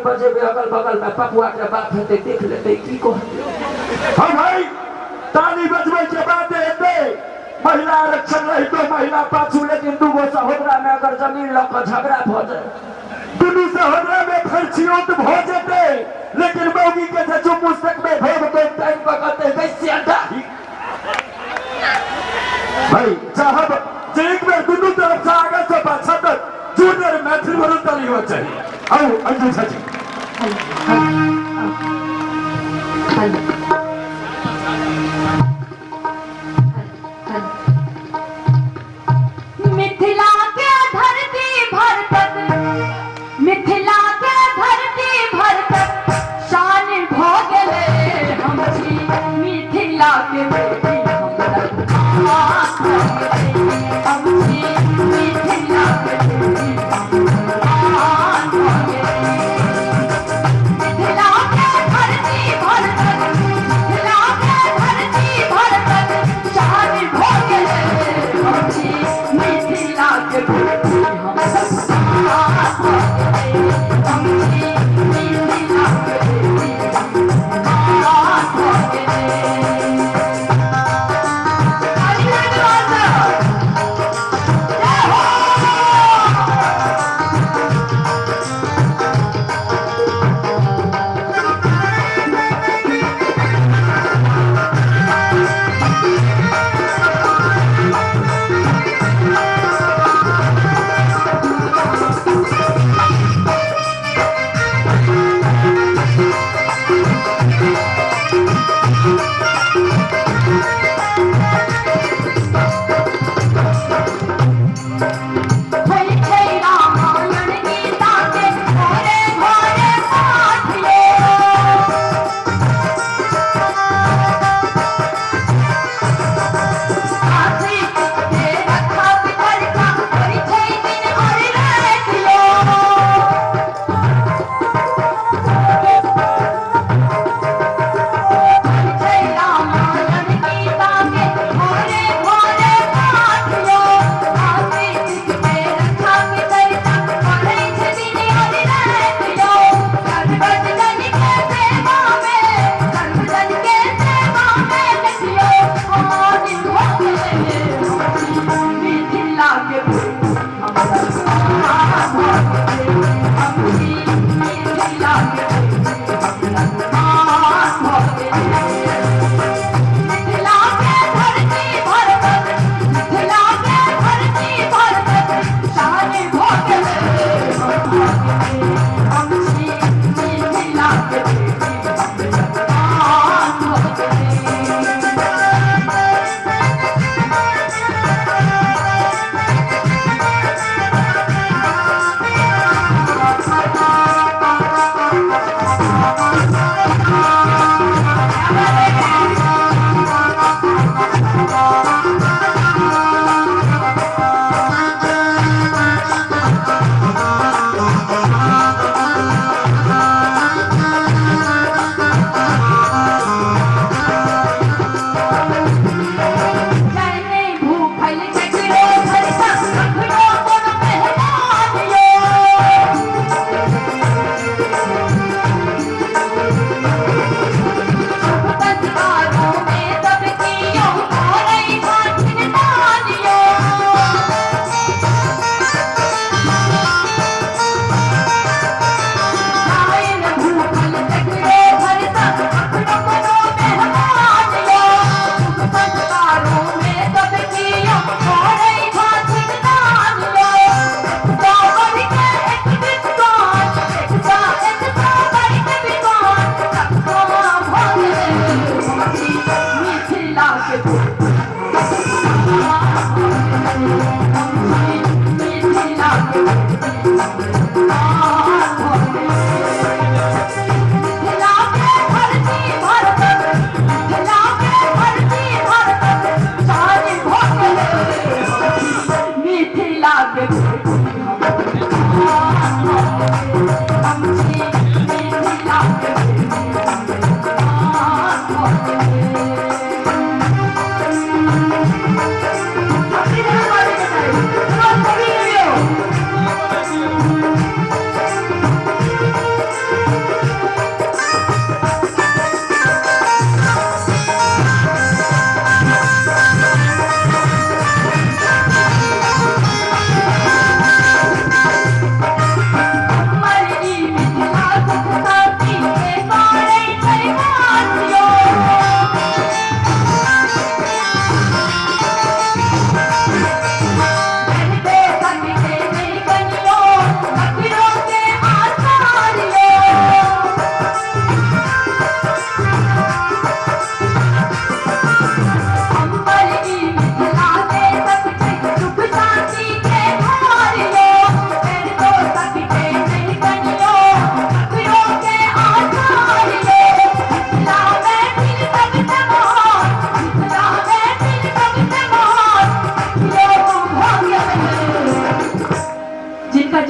बजे अगल बगल में पपुआ के बात होते देख लेते की को हम भाई ताली बजबे के बात हेते महिला आरक्षण रही तो महिला पाछू लेकिन दूगो सहोदरा में अगर जमीन लक झगड़ा भ जाए दुनू सहोदरा में फरछियोत भ जेते लेकिन मौगी के से चुप पुस्तक में भेद तो टाइम पकड़ते वैसे अंडाही भाई साहब एक बार दुनू तरफ से आगे से पाछा तक जूनियर मैथिली बरतली हो चाहिए आओ अंजू जी मिथिला के धरती भरतक मिथिला के धरती भरतक शान भ गेले हम छी मिथिला के बेटी हमरा हम छी मिथिला के बेटी मिथिला के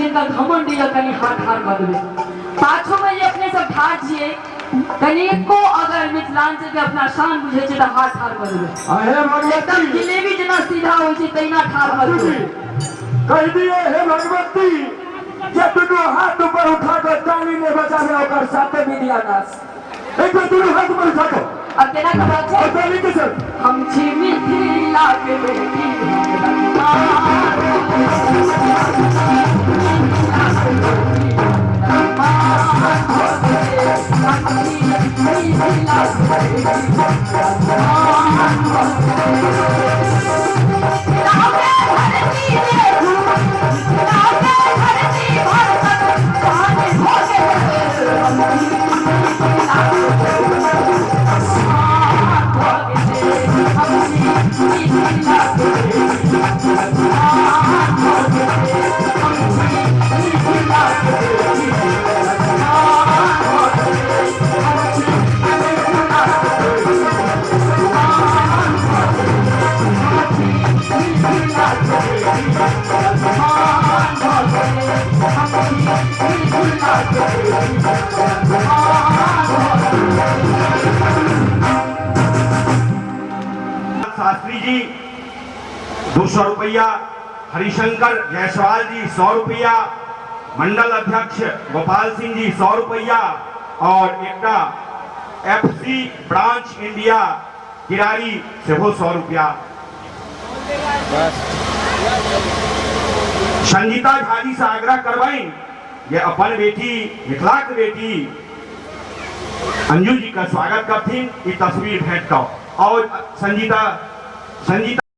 जिनका घमंड है कनी हाथ हार कर देबे पाछो में ये अपने सब ठाड़ छिए कनी को अगर मिथिलांचल के अपना शान बुझे छै त हाथ ठाड़ कर देबे हे एकदम भगवती जिलेबी जना सीधा होय छै तैना ठाड़ कर देबे कह दिए हे भगवती जे दुनू हाथ ऊपर उठा कर ताली ने बजावे ओकर साथे विद्यानाश एक बार दुनू हाथ ऊपर उठा कर अब केना खबर छै और ताली के सर हम छी मिथिला के बेटी शास्त्री जी 200 रुपया, हरिशंकर जायसवाल जी 100 रुपया, मंडल अध्यक्ष गोपाल सिंह जी 100 रुपया और एकटा FC ब्रांच इंडिया किरारी से हो 100 रुपया। संगीता झा जी से आग्रह करवाई ये अपन बेटी मिथिला के बेटी अंजू जी का स्वागत करती ये तस्वीर भेंट कर और संगीता